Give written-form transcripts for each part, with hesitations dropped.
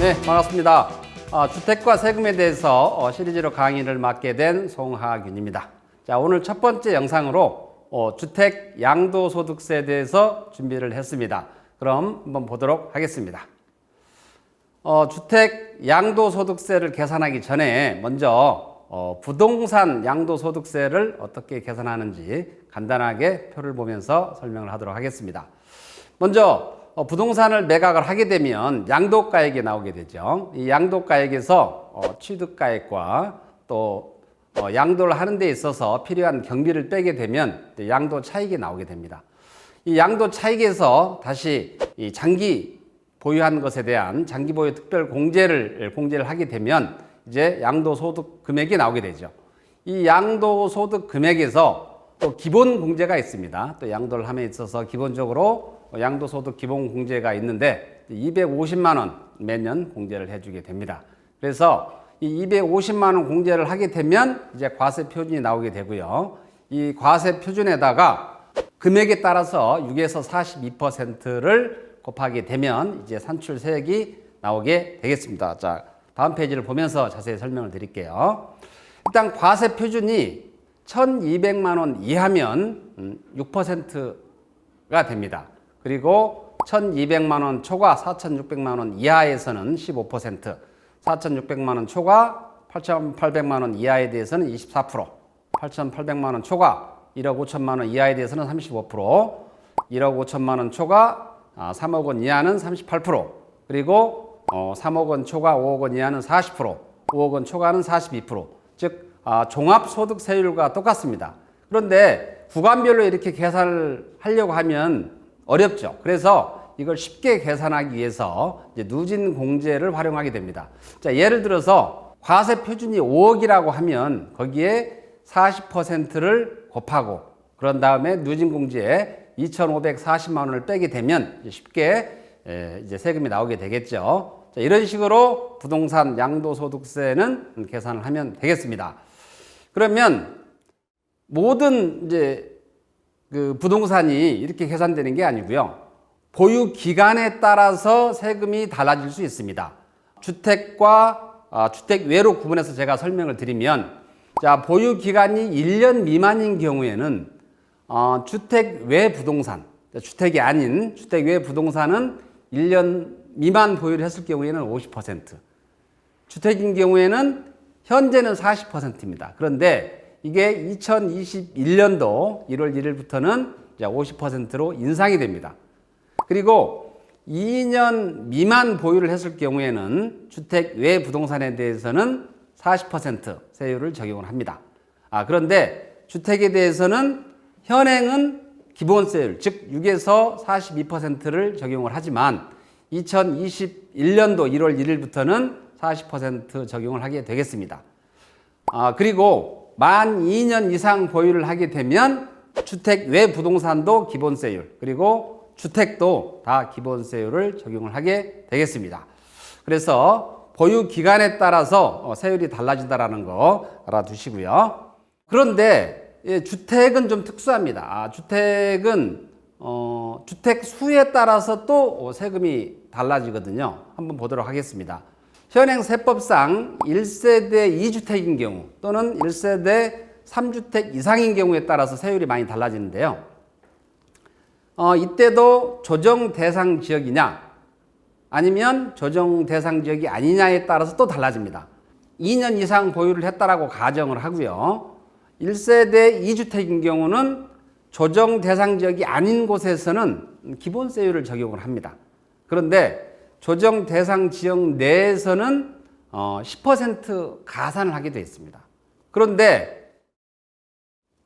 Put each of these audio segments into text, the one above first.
네, 반갑습니다. 주택과 세금에 대해서 시리즈로 강의를 맡게 된 송하균입니다. 자, 오늘 첫 번째 영상으로 주택 양도소득세에 대해서 준비를 했습니다. 그럼 한번 보도록 하겠습니다. 주택 양도소득세를 계산하기 전에 먼저 부동산 양도소득세를 어떻게 계산하는지 간단하게 표를 보면서 설명을 하도록 하겠습니다. 먼저 부동산을 매각을 하게 되면 양도가액이 나오게 되죠. 이 양도가액에서 취득가액과 또 양도를 하는 데 있어서 필요한 경비를 빼게 되면 양도 차익이 나오게 됩니다. 이 양도 차익에서 다시 이 장기 보유한 것에 대한 장기 보유 특별 공제를 하게 되면 이제 양도소득 금액이 나오게 되죠. 이 양도소득 금액에서 또 기본 공제가 있습니다. 또 양도를 함에 있어서 기본적으로 양도소득 기본 공제가 있는데 250만 원 매년 공제를 해주게 됩니다. 그래서 이 250만 원 공제를 하게 되면 이제 과세 표준이 나오게 되고요. 이 과세 표준에다가 금액에 따라서 6에서 42%를 곱하게 되면 이제 산출세액이 나오게 되겠습니다. 자, 다음 페이지를 보면서 자세히 설명을 드릴게요. 일단 과세 표준이 1,200만 원 이하면 6%가 됩니다. 그리고 1,200만 원 초과 4,600만 원 이하에서는 15%, 4,600만 원 초과 8,800만 원 이하에 대해서는 24%, 8,800만 원 초과 1억 5천만 원 이하에 대해서는 35%, 1억 5천만 원 초과 3억 원 이하는 38%, 그리고 3억 원 초과 5억 원 이하는 40%, 5억 원 초과는 42%, 즉 종합소득세율과 똑같습니다. 그런데 구간별로 이렇게 계산을 하려고 하면 어렵죠. 그래서 이걸 쉽게 계산하기 위해서 이제 누진 공제를 활용하게 됩니다. 자, 예를 들어서 과세 표준이 5억이라고 하면 거기에 40%를 곱하고 그런 다음에 누진 공제에 2,540만 원을 빼게 되면 쉽게 이제 세금이 나오게 되겠죠. 자, 이런 식으로 부동산 양도소득세는 계산을 하면 되겠습니다. 그러면 모든 이제 그 부동산이 이렇게 계산되는 게 아니고요. 보유 기간에 따라서 세금이 달라질 수 있습니다. 주택과 주택 외로 구분해서 제가 설명을 드리면, 자, 보유 기간이 1년 미만인 경우에는 주택 외 부동산, 주택이 아닌 주택 외 부동산은 1년 미만 보유를 했을 경우에는 50%, 주택인 경우에는 현재는 40%입니다. 그런데 이게 2021년도 1월 1일부터는 50%로 인상이 됩니다. 그리고 2년 미만 보유를 했을 경우에는 주택 외 부동산에 대해서는 40% 세율을 적용을 합니다. 그런데 주택에 대해서는 현행은 기본세율, 즉 6에서 42%를 적용을 하지만 2021년도 1월 1일부터는 40% 적용을 하게 되겠습니다. 그리고 만 2년 이상 보유를 하게 되면 주택 외 부동산도 기본세율, 그리고 주택도 다 기본세율을 적용을 하게 되겠습니다. 그래서 보유 기간에 따라서 세율이 달라진다는 거 알아두시고요. 그런데 주택은 좀 특수합니다. 주택은 주택 수에 따라서 또 세금이 달라지거든요. 한번 보도록 하겠습니다. 현행 세법상 1세대 2주택인 경우 또는 1세대 3주택 이상인 경우에 따라서 세율이 많이 달라지는데요. 이때도 조정 대상 지역이냐 아니면 조정 대상 지역이 아니냐에 따라서 또 달라집니다. 2년 이상 보유를 했다라고 가정을 하고요. 1세대 2주택인 경우는 조정 대상 지역이 아닌 곳에서는 기본세율을 적용을 합니다. 그런데 조정 대상 지역 내에서는 10% 가산을 하게 되어 있습니다. 그런데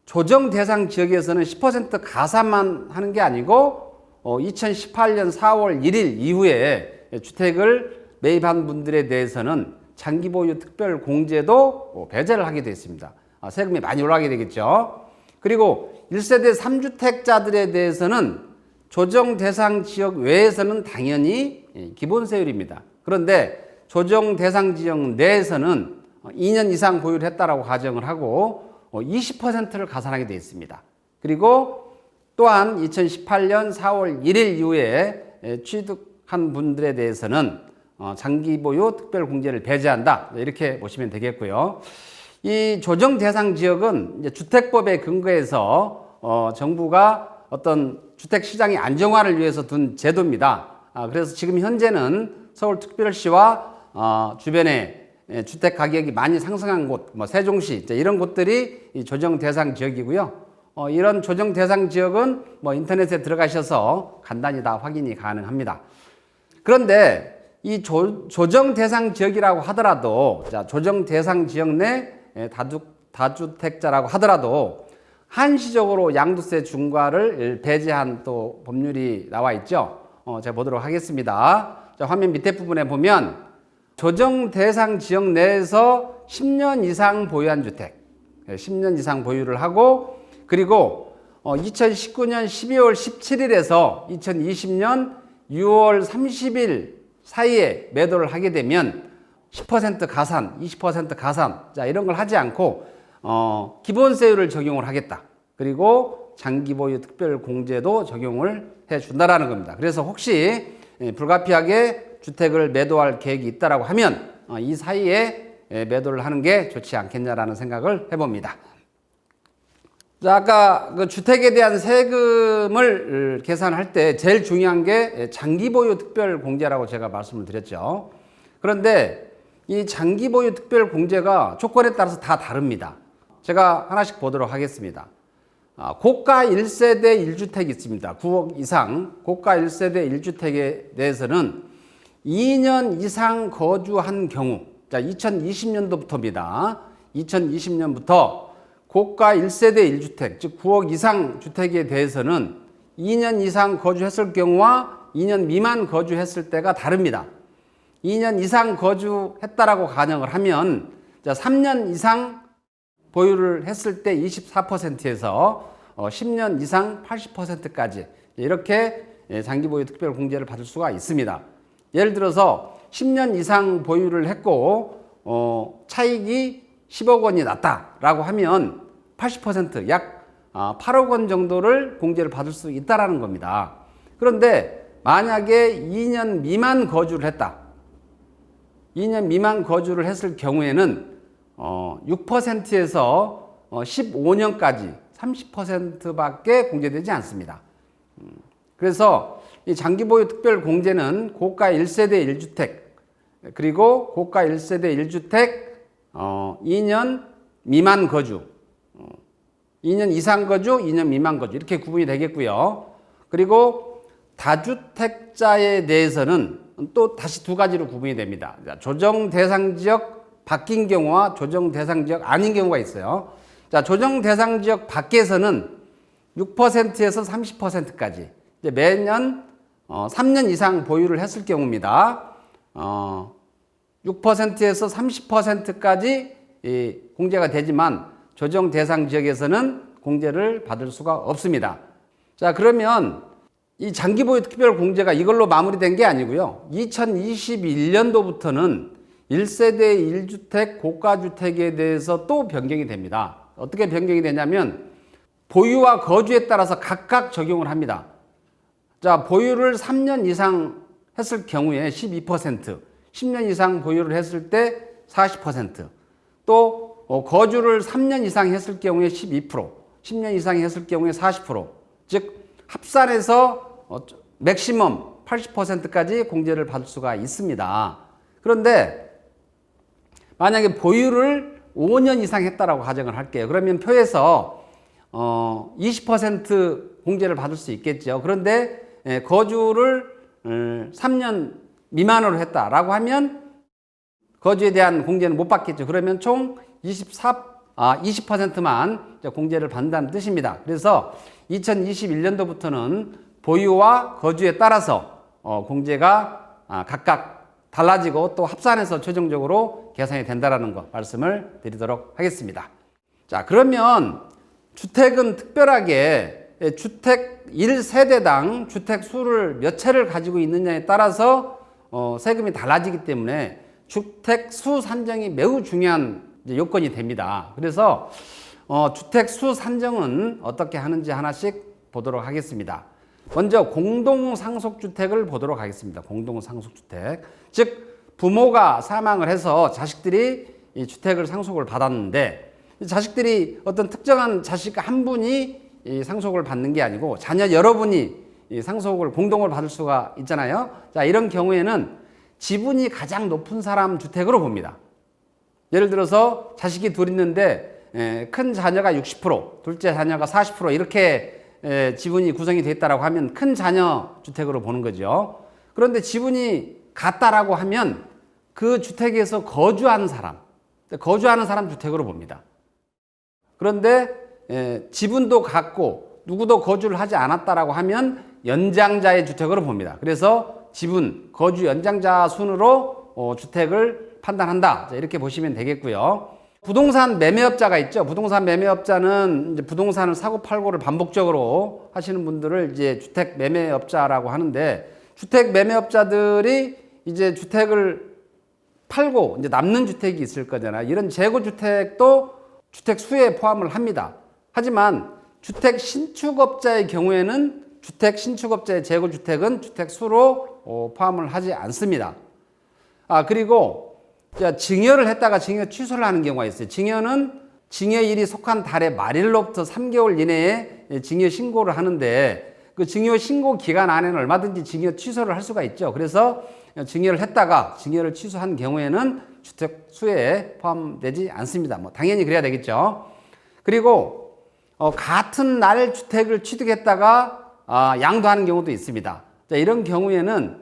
조정 대상 지역에서는 10% 가산만 하는 게 아니고 2018년 4월 1일 이후에 주택을 매입한 분들에 대해서는 장기 보유 특별 공제도 배제를 하게 되어 있습니다. 세금이 많이 올라가게 되겠죠. 그리고 1세대 3주택자들에 대해서는 조정 대상 지역 외에서는 당연히 기본세율입니다. 그런데 조정 대상 지역 내에서는 2년 이상 보유를 했다라고 가정을 하고 20%를 가산하게 되어 있습니다. 그리고 또한 2018년 4월 1일 이후에 취득한 분들에 대해서는 장기 보유 특별 공제를 배제한다. 이렇게 보시면 되겠고요. 이 조정 대상 지역은 이제 주택법에 근거해서 정부가 어떤 주택 시장의 안정화를 위해서 둔 제도입니다. 그래서 지금 현재는 서울특별시와 주변에 주택 가격이 많이 상승한 곳, 뭐 세종시 이런 곳들이 이 조정 대상 지역이고요. 이런 조정 대상 지역은 뭐 인터넷에 들어가셔서 간단히 다 확인이 가능합니다. 그런데 이 조정 대상 지역이라고 하더라도, 자, 조정 대상 지역 내 다주택자라고 하더라도 한시적으로 양도세 중과를 배제한 또 법률이 나와 있죠. 제가 보도록 하겠습니다. 자, 화면 밑에 부분에 보면 조정 대상 지역 내에서 10년 이상 보유한 주택, 10년 이상 보유를 하고, 그리고 2019년 12월 17일에서 2020년 6월 30일 사이에 매도를 하게 되면 10% 가산, 20% 가산, 자, 이런 걸 하지 않고 기본세율을 적용을 하겠다. 그리고 장기 보유 특별 공제도 적용을 해 준다라는 겁니다. 그래서 혹시 불가피하게 주택을 매도할 계획이 있다라고 하면 이 사이에 매도를 하는 게 좋지 않겠냐라는 생각을 해봅니다. 자, 아까 그 주택에 대한 세금을 계산할 때 제일 중요한 게 장기 보유 특별 공제라고 제가 말씀을 드렸죠. 그런데 이 장기 보유 특별 공제가 조건에 따라서 다 다릅니다. 제가 하나씩 보도록 하겠습니다. 고가 1세대 1주택이 있습니다. 9억 이상 고가 1세대 1주택에 대해서는 2년 이상 거주한 경우, 자, 2020년도부터입니다. 2020년부터 고가 1세대 1주택, 즉 9억 이상 주택에 대해서는 2년 이상 거주했을 경우와 2년 미만 거주했을 때가 다릅니다. 2년 이상 거주했다라고 가정을 하면, 자, 3년 이상 보유를 했을 때 24%에서 10년 이상 80%까지 이렇게 장기 보유 특별 공제를 받을 수가 있습니다. 예를 들어서 10년 이상 보유를 했고 차익이 10억 원이 났다라고 하면 80% 약 8억 원 정도를 공제를 받을 수 있다라는 겁니다. 그런데 만약에 2년 미만 거주를 했다. 2년 미만 거주를 했을 경우에는 6%에서 15년까지 30%밖에 공제되지 않습니다. 그래서 이 장기 보유 특별 공제는 고가 1세대 1주택 그리고 고가 1세대 1주택 2년 미만 거주, 2년 이상 거주, 2년 미만 거주 이렇게 구분이 되겠고요. 그리고 다주택자에 대해서는 또 다시 두 가지로 구분이 됩니다. 조정 대상 지역 바뀐 경우와 조정 대상 지역 아닌 경우가 있어요. 자, 조정 대상 지역 밖에서는 6%에서 30%까지 매년 3년 이상 보유를 했을 경우입니다. 6%에서 30%까지 공제가 되지만 조정 대상 지역에서는 공제를 받을 수가 없습니다. 자, 그러면 이 장기 보유 특별 공제가 이걸로 마무리된 게 아니고요. 2021년도부터는 1세대 1주택 고가주택에 대해서 또 변경이 됩니다. 어떻게 변경이 되냐면 보유와 거주에 따라서 각각 적용을 합니다. 자, 보유를 3년 이상 했을 경우에 12%, 10년 이상 보유를 했을 때 40%, 또 거주를 3년 이상 했을 경우에 12%, 10년 이상 했을 경우에 40%, 즉 합산해서 맥시멈 80%까지 공제를 받을 수가 있습니다. 그런데 만약에 보유를 5년 이상 했다라고 가정을 할게요. 그러면 표에서 20% 공제를 받을 수 있겠죠. 그런데 거주를 3년 미만으로 했다라고 하면 거주에 대한 공제는 못 받겠죠. 그러면 총 20%만 공제를 받는다는 뜻입니다. 그래서 2021년도부터는 보유와 거주에 따라서 공제가 각각 달라지고 또 합산해서 최종적으로 계산이 된다는 거 말씀을 드리도록 하겠습니다. 자, 그러면 주택은 특별하게 주택 1세대당 주택 수를 몇 채를 가지고 있느냐에 따라서 세금이 달라지기 때문에 주택 수 산정이 매우 중요한 요건이 됩니다. 그래서 주택 수 산정은 어떻게 하는지 하나씩 보도록 하겠습니다. 먼저 공동상속주택을 보도록 하겠습니다. 공동상속주택, 즉 부모가 사망을 해서 자식들이 이 주택을 상속을 받았는데, 이 자식들이 어떤 특정한 자식 한 분이 이 상속을 받는 게 아니고 자녀 여러분이 이 상속을 공동으로 받을 수가 있잖아요. 자, 이런 경우에는 지분이 가장 높은 사람 주택으로 봅니다. 예를 들어서 자식이 둘 있는데 큰 자녀가 60%, 둘째 자녀가 40% 이렇게 지분이 구성이 되어 있다고 하면 큰 자녀 주택으로 보는 거죠. 그런데 지분이 같다라고 하면 그 주택에서 거주하는 사람 주택으로 봅니다. 그런데 지분도 같고 누구도 거주를 하지 않았다라고 하면 연장자의 주택으로 봅니다. 그래서 지분, 거주 연장자 순으로 주택을 판단한다. 이렇게 보시면 되겠고요. 부동산 매매업자가 있죠. 부동산 매매업자는 이제 부동산을 사고 팔고를 반복적으로 하시는 분들을 이제 주택 매매업자라고 하는데, 주택 매매업자들이 이제 주택을 팔고 이제 남는 주택이 있을 거잖아요. 이런 재고주택도 주택 수에 포함을 합니다. 하지만 주택 신축업자의 경우에는 주택 신축업자의 재고주택은 주택 수로 포함을 하지 않습니다. 그리고 증여를 했다가 증여 취소를 하는 경우가 있어요. 증여는 증여일이 속한 달의 말일로부터 3개월 이내에 증여 신고를 하는데, 그 증여 신고 기간 안에는 얼마든지 증여 취소를 할 수가 있죠. 그래서 증여를 했다가 증여를 취소한 경우에는 주택 수에 포함되지 않습니다. 당연히 그래야 되겠죠. 그리고 같은 날 주택을 취득했다가 양도하는 경우도 있습니다. 자, 이런 경우에는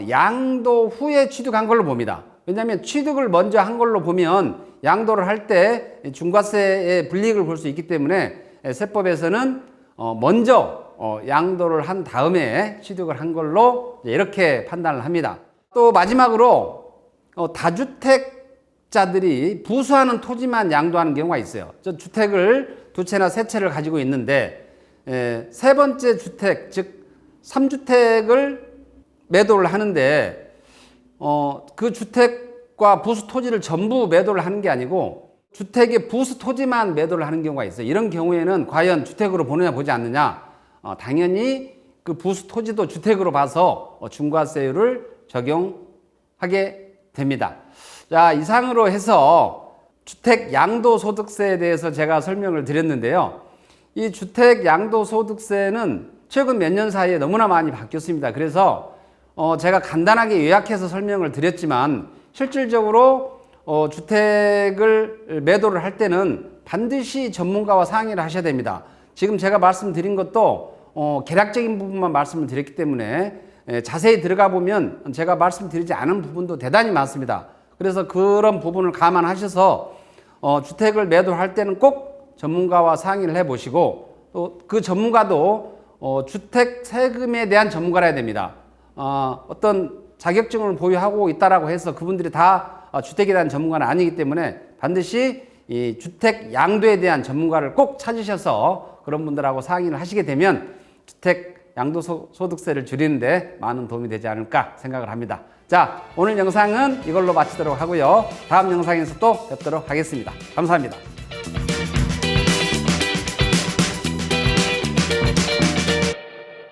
양도 후에 취득한 걸로 봅니다. 왜냐하면 취득을 먼저 한 걸로 보면 양도를 할 때 중과세의 불이익을 볼 수 있기 때문에 세법에서는 먼저 양도를 한 다음에 취득을 한 걸로 이렇게 판단을 합니다. 또 마지막으로 다주택자들이 부수하는 토지만 양도하는 경우가 있어요. 저 주택을 두 채나 세 채를 가지고 있는데 세 번째 주택, 즉 3주택을 매도를 하는데 그 주택과 부수 토지를 전부 매도를 하는 게 아니고 주택의 부수 토지만 매도를 하는 경우가 있어요. 이런 경우에는 과연 주택으로 보느냐 보지 않느냐, 당연히 그 부수 토지도 주택으로 봐서 중과세율을 적용하게 됩니다. 자, 이상으로 해서 주택 양도소득세에 대해서 제가 설명을 드렸는데요. 이 주택 양도소득세는 최근 몇 년 사이에 너무나 많이 바뀌었습니다. 그래서 제가 간단하게 요약해서 설명을 드렸지만, 실질적으로 주택을 매도를 할 때는 반드시 전문가와 상의를 하셔야 됩니다. 지금 제가 말씀드린 것도 개략적인 부분만 말씀을 드렸기 때문에 자세히 들어가 보면 제가 말씀드리지 않은 부분도 대단히 많습니다. 그래서 그런 부분을 감안하셔서 주택을 매도할 때는 꼭 전문가와 상의를 해보시고, 또 그 전문가도 주택 세금에 대한 전문가라야 됩니다. 어떤 자격증을 보유하고 있다라고 해서 그분들이 다 주택에 대한 전문가는 아니기 때문에 반드시 이 주택 양도에 대한 전문가를 꼭 찾으셔서 그런 분들하고 상의를 하시게 되면 주택 양도소득세를 줄이는데 많은 도움이 되지 않을까 생각을 합니다. 자, 오늘 영상은 이걸로 마치도록 하고요. 다음 영상에서 또 뵙도록 하겠습니다. 감사합니다.